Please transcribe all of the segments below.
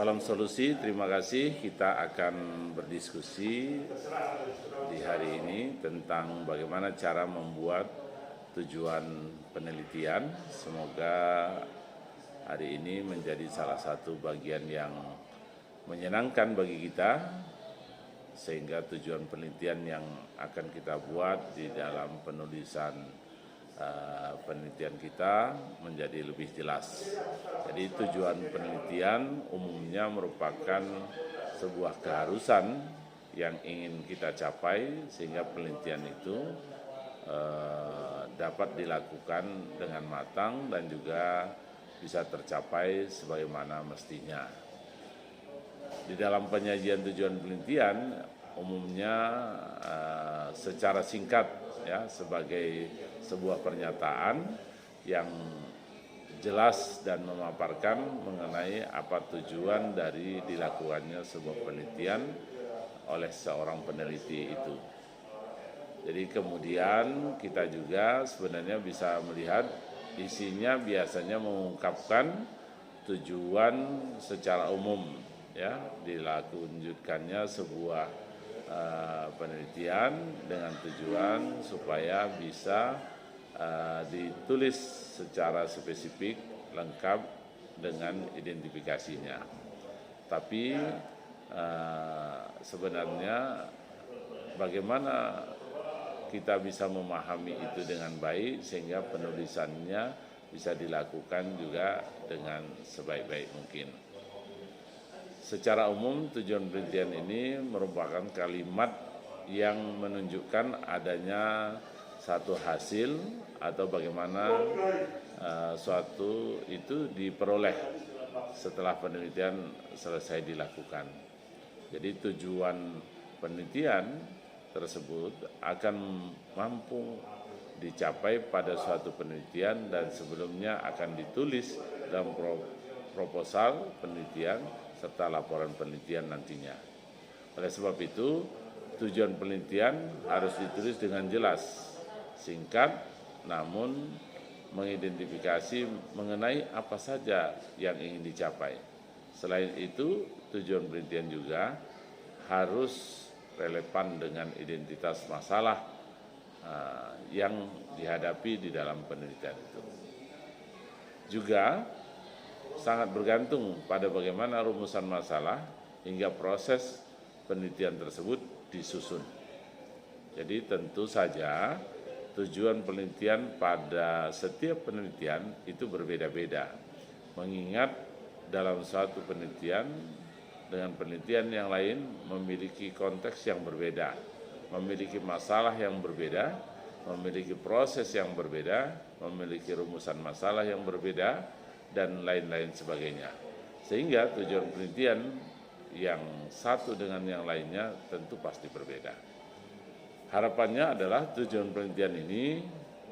Salam solusi, terima kasih. Kita akan berdiskusi di hari ini tentang bagaimana cara membuat tujuan penelitian. Semoga hari ini menjadi salah satu bagian yang menyenangkan bagi kita, sehingga tujuan penelitian yang akan kita buat di dalam penulisan penelitian kita menjadi lebih jelas. Jadi tujuan penelitian umumnya merupakan sebuah keharusan yang ingin kita capai sehingga penelitian itu dapat dilakukan dengan matang dan juga bisa tercapai sebagaimana mestinya. Di dalam penyajian tujuan penelitian umumnya secara singkat ya, sebagai sebuah pernyataan yang jelas dan memaparkan mengenai apa tujuan dari dilakukannya sebuah penelitian oleh seorang peneliti itu. Jadi kemudian kita juga sebenarnya bisa melihat isinya biasanya mengungkapkan tujuan secara umum ya, dilanjutkannya sebuah penelitian dengan tujuan supaya bisa ditulis secara spesifik lengkap dengan identifikasinya. Tapi sebenarnya bagaimana kita bisa memahami itu dengan baik sehingga penulisannya bisa dilakukan juga dengan sebaik-baik mungkin. Secara umum tujuan penelitian ini merupakan kalimat yang menunjukkan adanya satu hasil atau bagaimana suatu itu diperoleh setelah penelitian selesai dilakukan. Jadi tujuan penelitian tersebut akan mampu dicapai pada suatu penelitian dan sebelumnya akan ditulis dalam proposal penelitian serta laporan penelitian nantinya. Oleh sebab itu, tujuan penelitian harus ditulis dengan jelas, singkat, namun mengidentifikasi mengenai apa saja yang ingin dicapai. Selain itu, tujuan penelitian juga harus relevan dengan identitas masalah yang dihadapi di dalam penelitian itu. Juga sangat bergantung pada bagaimana rumusan masalah hingga proses penelitian tersebut disusun. Jadi tentu saja tujuan penelitian pada setiap penelitian itu berbeda-beda. Mengingat dalam suatu penelitian dengan penelitian yang lain memiliki konteks yang berbeda, memiliki masalah yang berbeda, memiliki proses yang berbeda, memiliki rumusan masalah yang berbeda, dan lain-lain sebagainya. Sehingga tujuan penelitian yang satu dengan yang lainnya tentu pasti berbeda. Harapannya adalah tujuan penelitian ini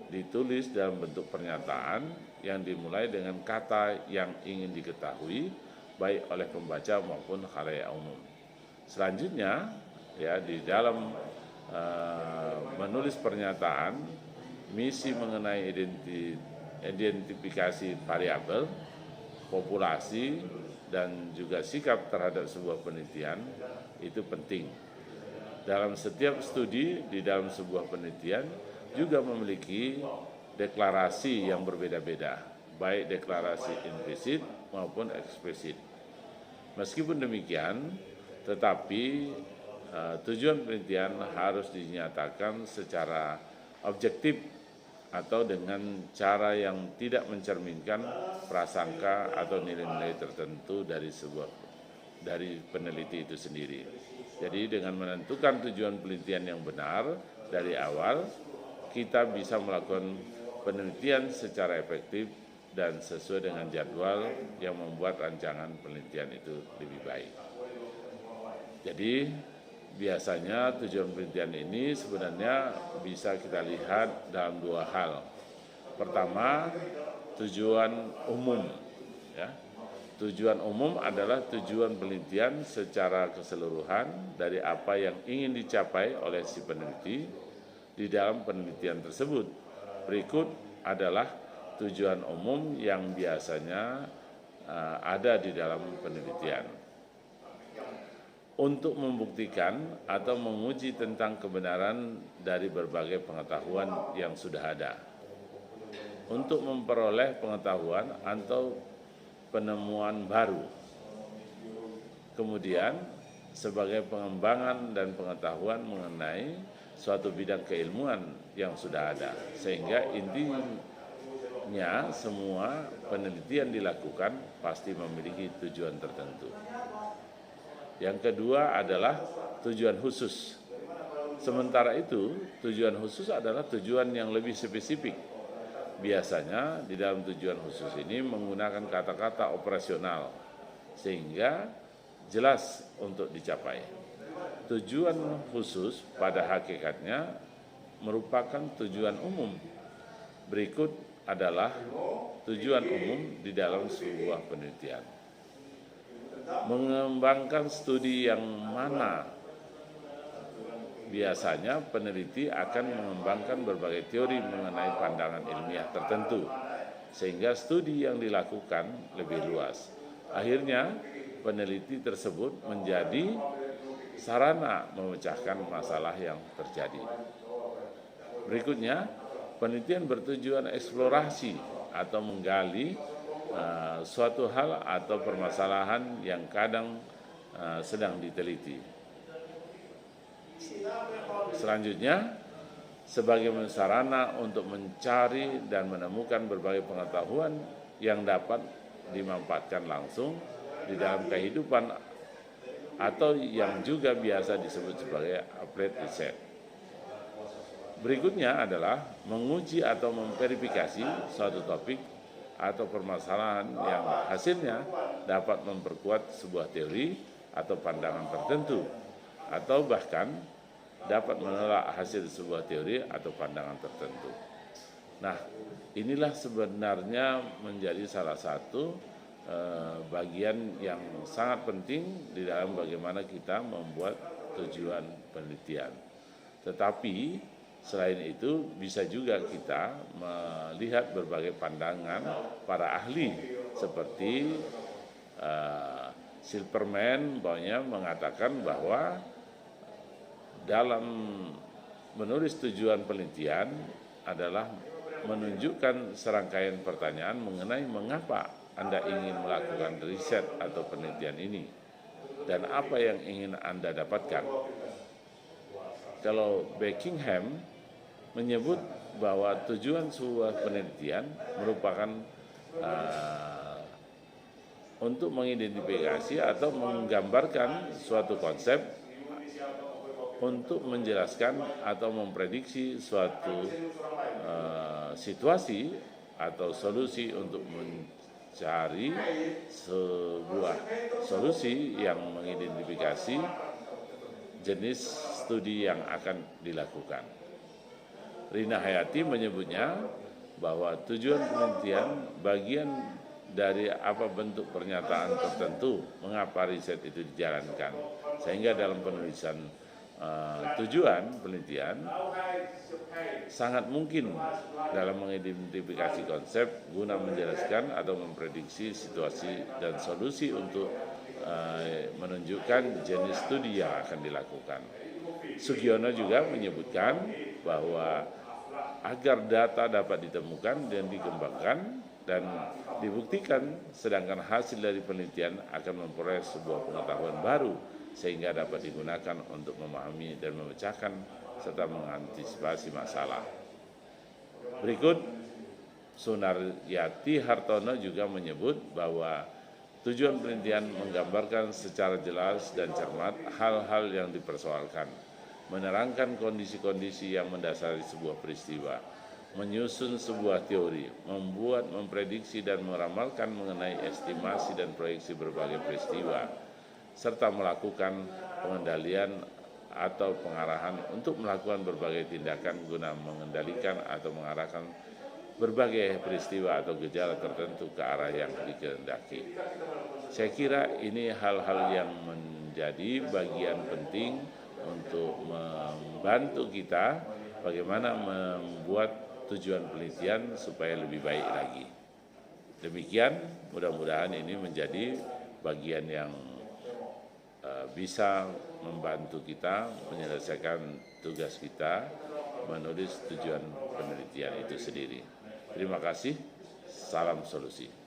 ditulis dalam bentuk pernyataan yang dimulai dengan kata yang ingin diketahui baik oleh pembaca maupun khalayak umum. Selanjutnya ya, di dalam menulis pernyataan, misi mengenai identifikasi variabel, populasi, dan juga sikap terhadap sebuah penelitian itu penting. Dalam setiap studi di dalam sebuah penelitian juga memiliki deklarasi yang berbeda-beda, baik deklarasi implisit maupun eksplisit. Meskipun demikian, tetapi tujuan penelitian harus dinyatakan secara objektif atau dengan cara yang tidak mencerminkan prasangka atau nilai-nilai tertentu dari peneliti itu sendiri. Jadi dengan menentukan tujuan penelitian yang benar dari awal, kita bisa melakukan penelitian secara efektif dan sesuai dengan jadwal yang membuat rancangan penelitian itu lebih baik. Jadi biasanya tujuan penelitian ini sebenarnya bisa kita lihat dalam dua hal. Pertama, tujuan umum. Ya. Tujuan umum adalah tujuan penelitian secara keseluruhan dari apa yang ingin dicapai oleh si peneliti di dalam penelitian tersebut. Berikut adalah tujuan umum yang biasanya ada di dalam penelitian. Untuk membuktikan atau menguji tentang kebenaran dari berbagai pengetahuan yang sudah ada. Untuk memperoleh pengetahuan atau penemuan baru. Kemudian, sebagai pengembangan dan pengetahuan mengenai suatu bidang keilmuan yang sudah ada. Sehingga intinya semua penelitian dilakukan pasti memiliki tujuan tertentu. Yang kedua adalah tujuan khusus. Sementara itu, tujuan khusus adalah tujuan yang lebih spesifik. Biasanya di dalam tujuan khusus ini menggunakan kata-kata operasional, sehingga jelas untuk dicapai. Tujuan khusus pada hakikatnya merupakan tujuan umum. Berikut adalah tujuan umum di dalam sebuah penelitian. Mengembangkan studi yang mana biasanya peneliti akan mengembangkan berbagai teori mengenai pandangan ilmiah tertentu, sehingga studi yang dilakukan lebih luas. Akhirnya, peneliti tersebut menjadi sarana memecahkan masalah yang terjadi. Berikutnya, penelitian bertujuan eksplorasi atau menggali suatu hal atau permasalahan yang kadang sedang diteliti. Selanjutnya, sebagai sarana untuk mencari dan menemukan berbagai pengetahuan yang dapat dimanfaatkan langsung di dalam kehidupan atau yang juga biasa disebut sebagai applied research. Berikutnya adalah menguji atau memverifikasi suatu topik atau permasalahan yang hasilnya dapat memperkuat sebuah teori atau pandangan tertentu, atau bahkan dapat menolak hasil sebuah teori atau pandangan tertentu. Nah, inilah sebenarnya menjadi salah satu bagian yang sangat penting di dalam bagaimana kita membuat tujuan penelitian. Tetapi selain itu bisa juga kita melihat berbagai pandangan para ahli seperti Silverman mengatakan bahwa dalam menulis tujuan penelitian adalah menunjukkan serangkaian pertanyaan mengenai mengapa Anda ingin melakukan riset atau penelitian ini dan apa yang ingin Anda dapatkan. Kalau Buckingham menyebut bahwa tujuan sebuah penelitian merupakan untuk mengidentifikasi atau menggambarkan suatu konsep untuk menjelaskan atau memprediksi suatu situasi atau solusi untuk mencari sebuah solusi yang mengidentifikasi jenis studi yang akan dilakukan. Rina Hayati menyebutnya bahwa tujuan penelitian bagian dari apa bentuk pernyataan tertentu mengapa riset itu dijalankan. Sehingga dalam penulisan tujuan penelitian sangat mungkin dalam mengidentifikasi konsep guna menjelaskan atau memprediksi situasi dan solusi untuk menunjukkan jenis studi yang akan dilakukan. Sugiono juga menyebutkan bahwa agar data dapat ditemukan dan dikembangkan dan dibuktikan, sedangkan hasil dari penelitian akan memperoleh sebuah pengetahuan baru sehingga dapat digunakan untuk memahami dan memecahkan serta mengantisipasi masalah. Berikut, Sunaryati Hartono juga menyebut bahwa tujuan penelitian menggambarkan secara jelas dan cermat hal-hal yang dipersoalkan, menerangkan kondisi-kondisi yang mendasari sebuah peristiwa, menyusun sebuah teori, membuat, memprediksi dan meramalkan mengenai estimasi dan proyeksi berbagai peristiwa, serta melakukan pengendalian atau pengarahan untuk melakukan berbagai tindakan guna mengendalikan atau mengarahkan berbagai peristiwa atau gejala tertentu ke arah yang dikehendaki. Saya kira ini hal-hal yang menjadi bagian penting untuk membantu kita bagaimana membuat tujuan penelitian supaya lebih baik lagi. Demikian, mudah-mudahan ini menjadi bagian yang bisa membantu kita menyelesaikan tugas kita menulis tujuan penelitian itu sendiri. Terima kasih, salam solusi.